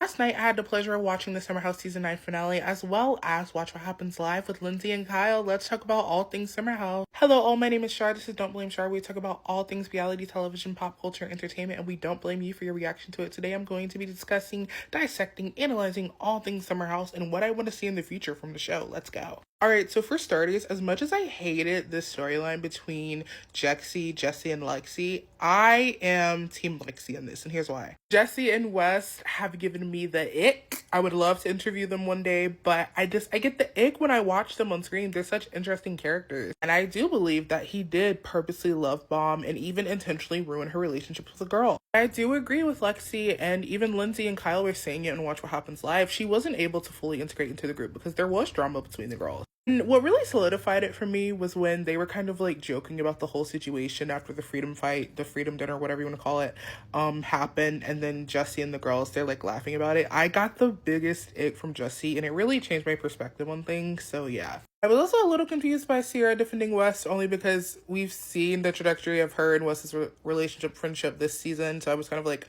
Last night, I had the pleasure of watching the Summer House Season 9 finale, as well as Watch What Happens Live with Lindsay and Kyle. Let's talk about all things Summer House. Hello, all. My name is Shar. This is Don't Blame Shar. We talk about all things reality television, pop culture, entertainment, and we don't blame you for your reaction to it. Today, I'm going to be discussing, dissecting, analyzing all things Summer House and what I want to see in the future from the show. Let's go. Alright, so for starters, as much as I hated this storyline between Jesse, and Lexi, I am Team Lexi on this, and here's why. Jesse and Wes have given me the ick. I would love to interview them one day, but I get the ick when I watch them on screen. They're such interesting characters. And I do believe that he did purposely love bomb and even intentionally ruin her relationship with a girl. I do agree with Lexi, and even Lindsay and Kyle were saying it and Watch What Happens Live. She wasn't able to fully integrate into the group because there was drama between the girls. And what really solidified it for me was when they were kind of like joking about the whole situation after the freedom fight, the freedom dinner, whatever you want to call it, happened. And then Jesse and the girls, they're like laughing about it. I got the biggest ick from Jesse, and it really changed my perspective on things. So yeah. I was also a little confused by Sierra defending Wes, only because we've seen the trajectory of her and Wes's relationship, friendship this season. So I was kind of like,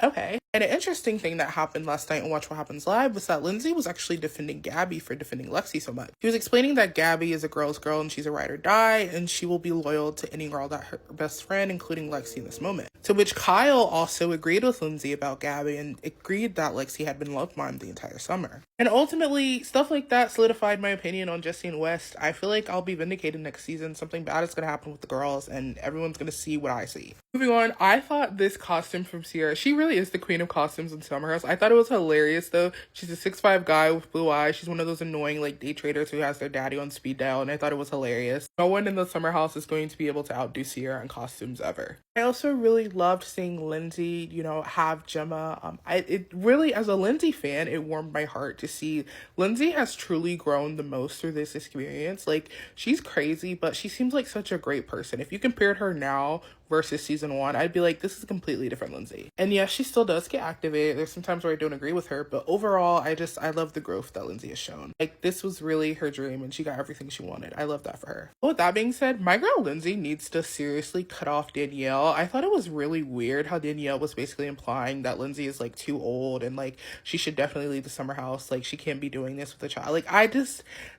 okay. And an interesting thing that happened last night on Watch What Happens Live was that Lindsay was actually defending Gabby for defending Lexi so much. She was explaining that Gabby is a girl's girl and she's a ride or die, and she will be loyal to any girl that her best friend, including Lexi in this moment. To which Kyle also agreed with Lindsay about Gabby and agreed that Lexi had been love bombed the entire summer. And ultimately, stuff like that solidified my opinion on Jesse and West. I feel like I'll be vindicated next season. Something bad is going to happen with the girls and everyone's going to see what I see. Moving on, I thought this costume from Sierra, she really is the queen of costumes in Summer House. I thought it was hilarious though. She's a 6'5" guy with blue eyes. She's one of those annoying like day traders who has their daddy on speed dial, and I thought it was hilarious. No one in the Summer House is going to be able to outdo Sierra in costumes ever. I also really loved seeing Lindsay, have Gemma. It really, as a Lindsay fan, it warmed my heart to see Lindsay has truly grown the most through this experience. Like, she's crazy, but she seems like such a great person. If you compared her now versus season 1, I'd be like, this is a completely different Lindsay. And yes, she still does get activated. There's some times where I don't agree with her, but overall, I love the growth that Lindsay has shown. Like, this was really her dream, and she got everything she wanted. I love that for her. But with that being said, my girl Lindsay needs to seriously cut off Danielle. I thought it was really weird how Danielle was basically implying that Lindsay is like too old and like she should definitely leave the Summer House. Like, she can't be doing this with a child. Like,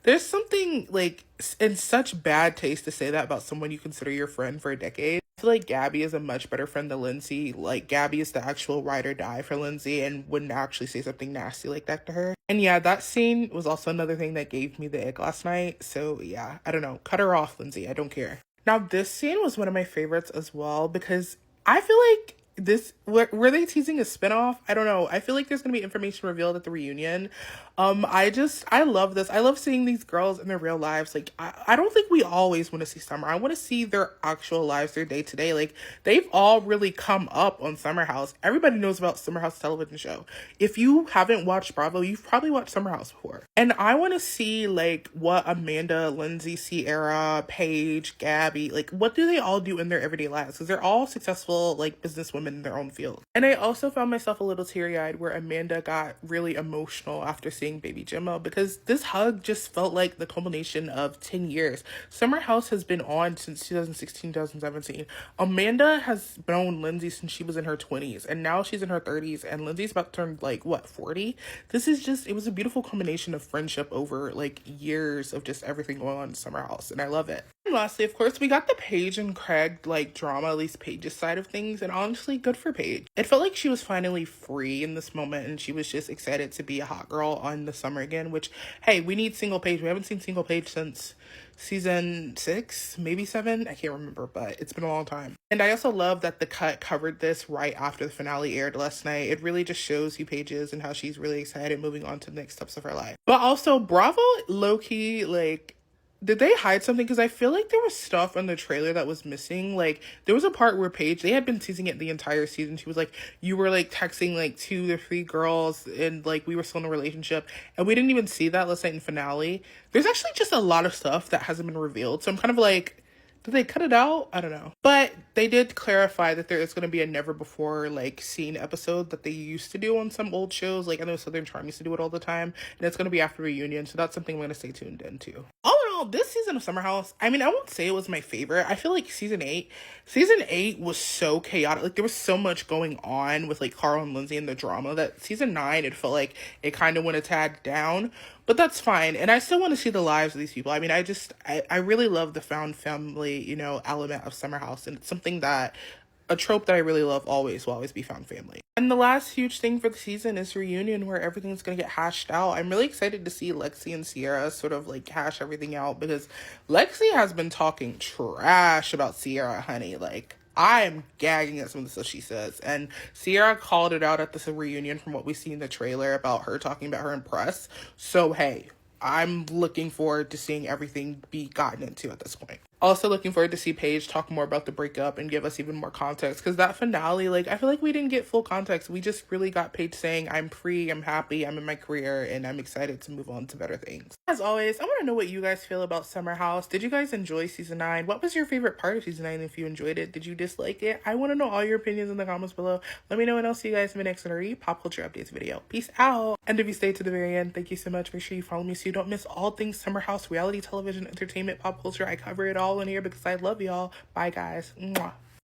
there's something like in such bad taste to say that about someone you consider your friend for a decade. I feel like Gabby is a much better friend than Lindsay. Like, Gabby is the actual ride or die for Lindsay and wouldn't actually say something nasty like that to her. And yeah, that scene was also another thing that gave me the ick last night. So yeah, I don't know. Cut her off, Lindsay. I don't care. Now, this scene was one of my favorites as well because I feel like were they teasing a spinoff? I don't know. I feel like there's gonna be information revealed at the reunion. I love this. I love seeing these girls in their real lives. Like, I don't think we always want to see Summer. I want to see their actual lives, their day to day. Like, they've all really come up on Summer House. Everybody knows about Summer House television show. If you haven't watched Bravo, you've probably watched Summer House before. And I want to see like what Amanda, Lindsay, Sierra, Paige, Gabby, like what do they all do in their everyday lives? Because they're all successful like businesswomen in their own field. And I also found myself a little teary-eyed where Amanda got really emotional after seeing baby Gemma, because this hug just felt like the culmination of 10 years. Summer House has been on since 2016, 2017. Amanda has known Lindsay since she was in her 20s, and now she's in her 30s, and Lindsay's about to turn like, what, 40? It was a beautiful combination of friendship over like years of just everything going on in Summer House, and I love it. And lastly, of course, we got the Paige and Craig like drama, at least Paige's side of things, and honestly, good for Paige. It felt like she was finally free in this moment, and she was just excited to be a hot girl on the summer again, which, hey, we need single Paige. We haven't seen single Paige since season 6, maybe 7. I can't remember, but it's been a long time. And I also love that the cut covered this right after the finale aired last night. It really just shows who Paige is and how she's really excited moving on to the next steps of her life. But also, Bravo, low-key, like, did they hide something? Because I feel like there was stuff in the trailer that was missing. Like, there was a part where Paige, they had been teasing it the entire season. She was like, you were like texting like 2 or 3 girls and like we were still in a relationship. And we didn't even see that last night in finale. There's actually just a lot of stuff that hasn't been revealed. So I'm kind of like, did they cut it out? I don't know. But they did clarify that there is going to be a never before like seen episode that they used to do on some old shows. Like, I know Southern Charm used to do it all the time. And it's going to be after reunion. So that's something I'm going to stay tuned into. All in Now, this season of Summer House, I mean, I won't say it was my favorite. I feel like season 8 was so chaotic. Like, there was so much going on with, like, Carl and Lindsay and the drama that season 9, it felt like it kind of went a tad down. But that's fine. And I still want to see the lives of these people. I mean, I really love the found family, element of Summer House. And it's something that a trope that I really love always will always be found family. And the last huge thing for the season is reunion, where everything's gonna get hashed out. I'm really excited to see Lexi and Sierra sort of like hash everything out, because Lexi has been talking trash about Sierra, honey. Like, I'm gagging at some of the stuff she says. And Sierra called it out at this reunion from what we see in the trailer about her talking about her in press. So hey, I'm looking forward to seeing everything be gotten into at this point. Also looking forward to see Paige talk more about the breakup and give us even more context, because that finale, like, I feel like we didn't get full context. We just really got Paige saying, I'm free, I'm happy, I'm in my career, and I'm excited to move on to better things. As always, I want to know what you guys feel about Summer House. Did you guys enjoy season 9? What was your favorite part of season 9 if you enjoyed it? Did you dislike it? I want to know all your opinions in the comments below. Let me know, and I'll see you guys in my next NRE Pop Culture Updates video. Peace out! And if you stayed to the very end, thank you so much. Make sure you follow me so you don't miss all things Summer House, reality television, entertainment, pop culture. I cover it all in here because I love y'all. Bye, guys. Mwah.